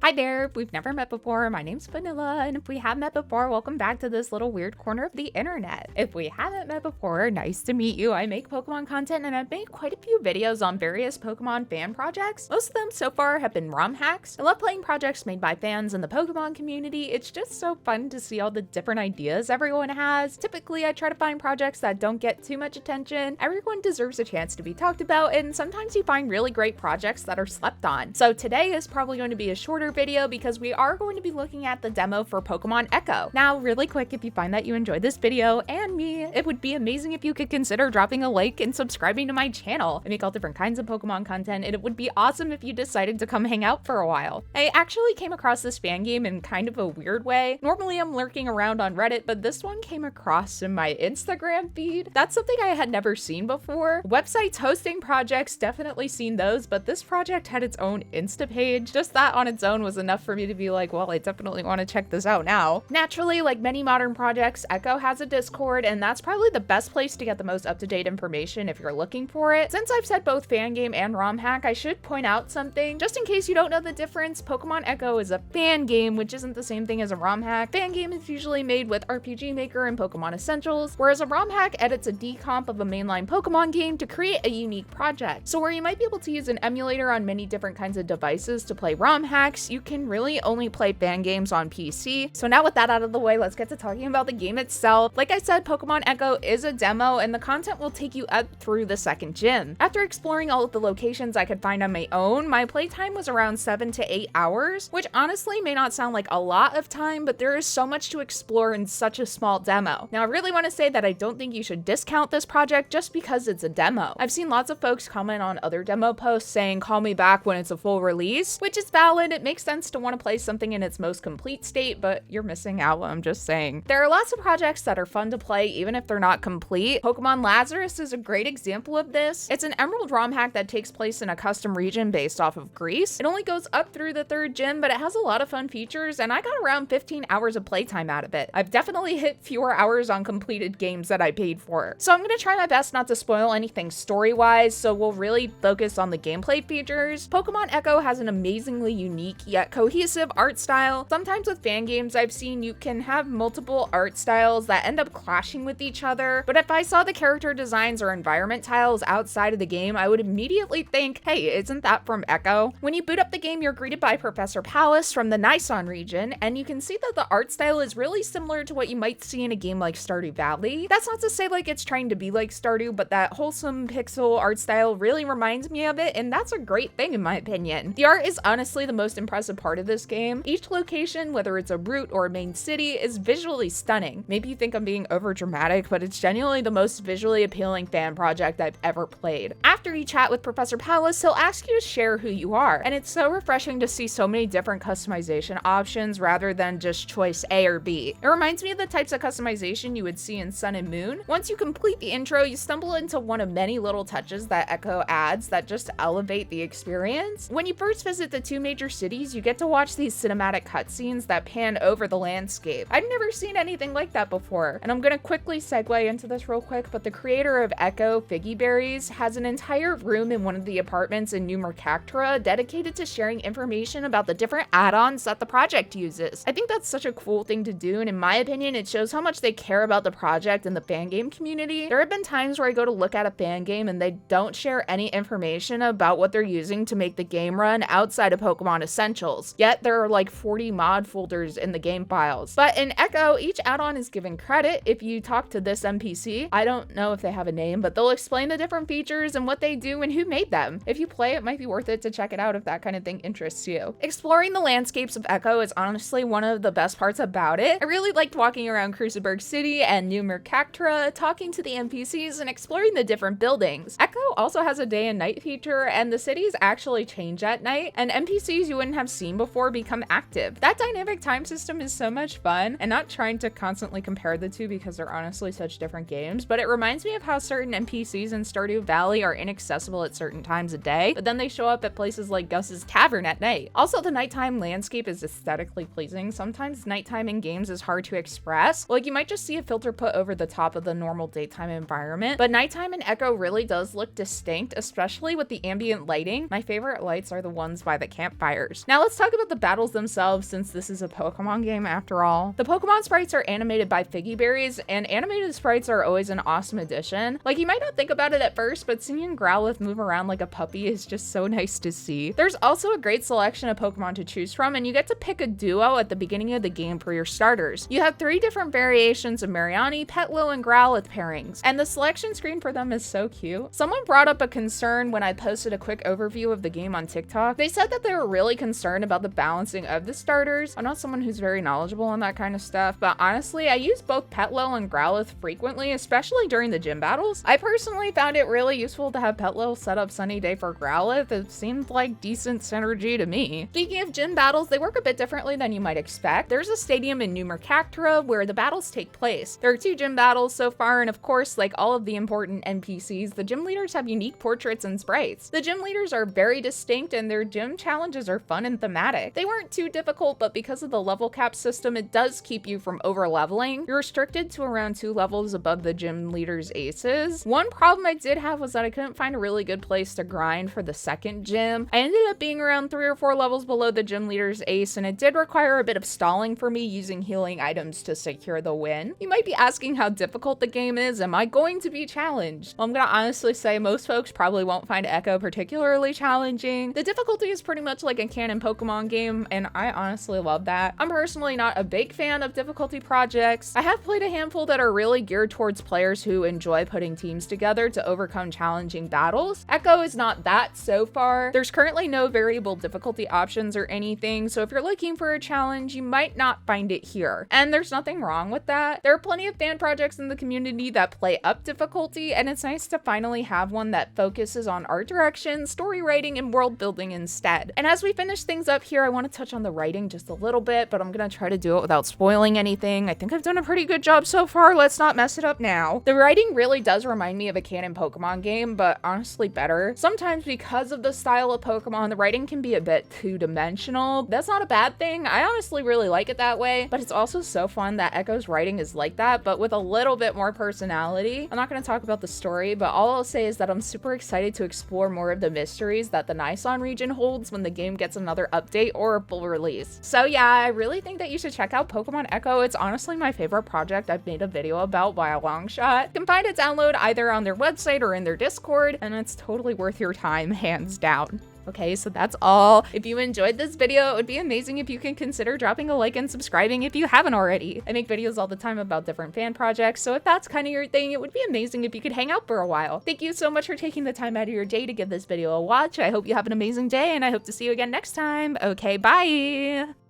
Hi there, if we've never met before, my name's Vanilla, and if we have met before, welcome back to this little weird corner of the internet. If we haven't met before, nice to meet you. I make Pokemon content and I've made quite a few videos on various Pokemon fan projects. Most of them so far have been ROM hacks. I love playing projects made by fans in the Pokemon community. It's just so fun to see all the different ideas everyone has. Typically, I try to find projects that don't get too much attention. Everyone deserves a chance to be talked about, and sometimes you find really great projects that are slept on. So today is probably going to be a shorter video because we are going to be looking at the demo for Pokemon Echo. Now, really quick, if you find that you enjoyed this video and me, it would be amazing if you could consider dropping a like and subscribing to my channel. I make all different kinds of Pokemon content, and it would be awesome if you decided to come hang out for a while. I actually came across this fan game in kind of a weird way. Normally I'm lurking around on Reddit, but this one came across in my Instagram feed. That's something I had never seen before. Websites hosting projects, definitely seen those, but this project had its own Insta page. Just that on its own was enough for me to be like, well, I definitely want to check this out now. Naturally, like many modern projects, Echo has a Discord, and that's probably the best place to get the most up-to-date information if you're looking for it. Since I've said both fangame and ROM hack, I should point out something. Just in case you don't know the difference, Pokemon Echo is a fan game, which isn't the same thing as a ROM hack. Fangame is usually made with RPG Maker and Pokemon Essentials, whereas a ROM hack edits a decomp of a mainline Pokemon game to create a unique project. So where you might be able to use an emulator on many different kinds of devices to play ROM hacks, you can really only play fan games on PC. So now with that out of the way, let's get to talking about the game itself. Like I said, Pokemon Echo is a demo, and the content will take you up through the second gym. After exploring all of the locations I could find on my own, my playtime was around 7 to 8 hours, which honestly may not sound like a lot of time, but there is so much to explore in such a small demo. Now, I really want to say that I don't think you should discount this project just because it's a demo. I've seen lots of folks comment on other demo posts saying, call me back when it's a full release, which is valid. It makes sense to want to play something in its most complete state, but you're missing out, I'm just saying. There are lots of projects that are fun to play even if they're not complete. Pokemon Lazarus is a great example of this. It's an Emerald ROM hack that takes place in a custom region based off of Greece. It only goes up through the third gym, but it has a lot of fun features, and I got around 15 hours of playtime out of it. I've definitely hit fewer hours on completed games that I paid for. So I'm gonna try my best not to spoil anything story-wise, so we'll really focus on the gameplay features. Pokemon Echo has an amazingly unique yet cohesive art style. Sometimes with fan games I've seen, you can have multiple art styles that end up clashing with each other, but if I saw the character designs or environment tiles outside of the game, I would immediately think, hey, isn't that from Echo? When you boot up the game, you're greeted by Professor Palace from the Nison region, and you can see that the art style is really similar to what you might see in a game like Stardew Valley. That's not to say like it's trying to be like Stardew, but that wholesome pixel art style really reminds me of it, and that's a great thing in my opinion. The art is honestly the most impressive part of this game. Each location, whether it's a route or a main city, is visually stunning. Maybe you think I'm being over dramatic, but it's genuinely the most visually appealing fan project I've ever played. After you chat with Professor Palace, he'll ask you to share who you are, and it's so refreshing to see so many different customization options rather than just choice A or B. It reminds me of the types of customization you would see in Sun and Moon. Once you complete the intro, you stumble into one of many little touches that Echo adds that just elevate the experience. When you first visit the two major cities, you get to watch these cinematic cutscenes that pan over the landscape. I've never seen anything like that before, and I'm gonna quickly segue into this real quick, but the creator of Echo, Figgy Berries, has an entire room in one of the apartments in New Mercactra dedicated to sharing information about the different add-ons that the project uses. I think that's such a cool thing to do, and in my opinion, it shows how much they care about the project and the fan game community. There have been times where I go to look at a fan game and they don't share any information about what they're using to make the game run outside of Pokemon Essentials, yet there are like 40 mod folders in the game files. But in Echo, each add-on is given credit. If you talk to this NPC, I don't know if they have a name, but they'll explain the different features and what they do and who made them. If you play, it might be worth it to check it out if that kind of thing interests you. Exploring the landscapes of Echo is honestly one of the best parts about it. I really liked walking around Cruciberg City and New Mercactra, talking to the NPCs and exploring the different buildings. Echo also has a day and night feature, and the cities actually change at night, and NPCs you wouldn't have seen before become active. That dynamic time system is so much fun, and not trying to constantly compare the two because they're honestly such different games, but it reminds me of how certain NPCs in Stardew Valley are inaccessible at certain times of day, but then they show up at places like Gus's Tavern at night. Also, the nighttime landscape is aesthetically pleasing. Sometimes nighttime in games is hard to express. Like, you might just see a filter put over the top of the normal daytime environment, but nighttime in Echo really does look distinct, especially with the ambient lighting. My favorite lights are the ones by the campfires. Now, Now let's talk about the battles themselves, since this is a Pokemon game after all. The Pokemon sprites are animated by Figgy Berries, and animated sprites are always an awesome addition. Like, you might not think about it at first, but seeing Growlithe move around like a puppy is just so nice to see. There's also a great selection of Pokemon to choose from, and you get to pick a duo at the beginning of the game for your starters. You have 3 different variations of Mariani, Petlo, and Growlithe pairings, and the selection screen for them is so cute. Someone brought up a concern when I posted a quick overview of the game on TikTok. They said that they were really concerned about the balancing of the starters. I'm not someone who's very knowledgeable on that kind of stuff, but honestly, I use both Petlo and Growlithe frequently, especially during the gym battles. I personally found it really useful to have Petlo set up Sunny Day for Growlithe. It seemed like decent synergy to me. Speaking of gym battles, they work a bit differently than you might expect. There's a stadium in New Mercactura where the battles take place. There are 2 gym battles so far, and of course, like all of the important NPCs, the gym leaders have unique portraits and sprites. The gym leaders are very distinct, and their gym challenges are fun and thematic. They weren't too difficult, but because of the level cap system, it does keep you from over leveling. You're restricted to around 2 levels above the gym leader's aces. One problem I did have was that I couldn't find a really good place to grind for the second gym. I ended up being around 3 or 4 levels below the gym leader's ace, and it did require a bit of stalling for me using healing items to secure the win. You might be asking how difficult the game is. Am I going to be challenged? Well, I'm gonna honestly say most folks probably won't find Echo particularly challenging. The difficulty is pretty much like a canon Pokemon game, and I honestly love that. I'm personally not a big fan of difficulty projects. I have played a handful that are really geared towards players who enjoy putting teams together to overcome challenging battles. Echo is not that so far. There's currently no variable difficulty options or anything, so if you're looking for a challenge, you might not find it here. And there's nothing wrong with that. There are plenty of fan projects in the community that play up difficulty, and it's nice to finally have one that focuses on art direction, story writing, and world building instead. And as we finish things up here, I want to touch on the writing just a little bit, but I'm gonna try to do it without spoiling anything. I think I've done a pretty good job so far. Let's not mess it up now. The writing really does remind me of a canon Pokemon game, but honestly better. Sometimes because of the style of Pokemon, the writing can be a bit two-dimensional. That's not a bad thing. I honestly really like it that way, but it's also so fun that Echo's writing is like that, but with a little bit more personality. I'm not going to talk about the story, but all I'll say is that I'm super excited to explore more of the mysteries that the Nison region holds when the game gets another update or a full release. So yeah, I really think that you should check out Pokemon Echo. It's honestly my favorite project I've made a video about by a long shot. You can find a download either on their website or in their Discord, and it's totally worth your time, hands down. Okay, so that's all. If you enjoyed this video, it would be amazing if you can consider dropping a like and subscribing if you haven't already. I make videos all the time about different fan projects, so if that's kind of your thing, it would be amazing if you could hang out for a while. Thank you so much for taking the time out of your day to give this video a watch. I hope you have an amazing day, and I hope to see you again next time. Okay, bye!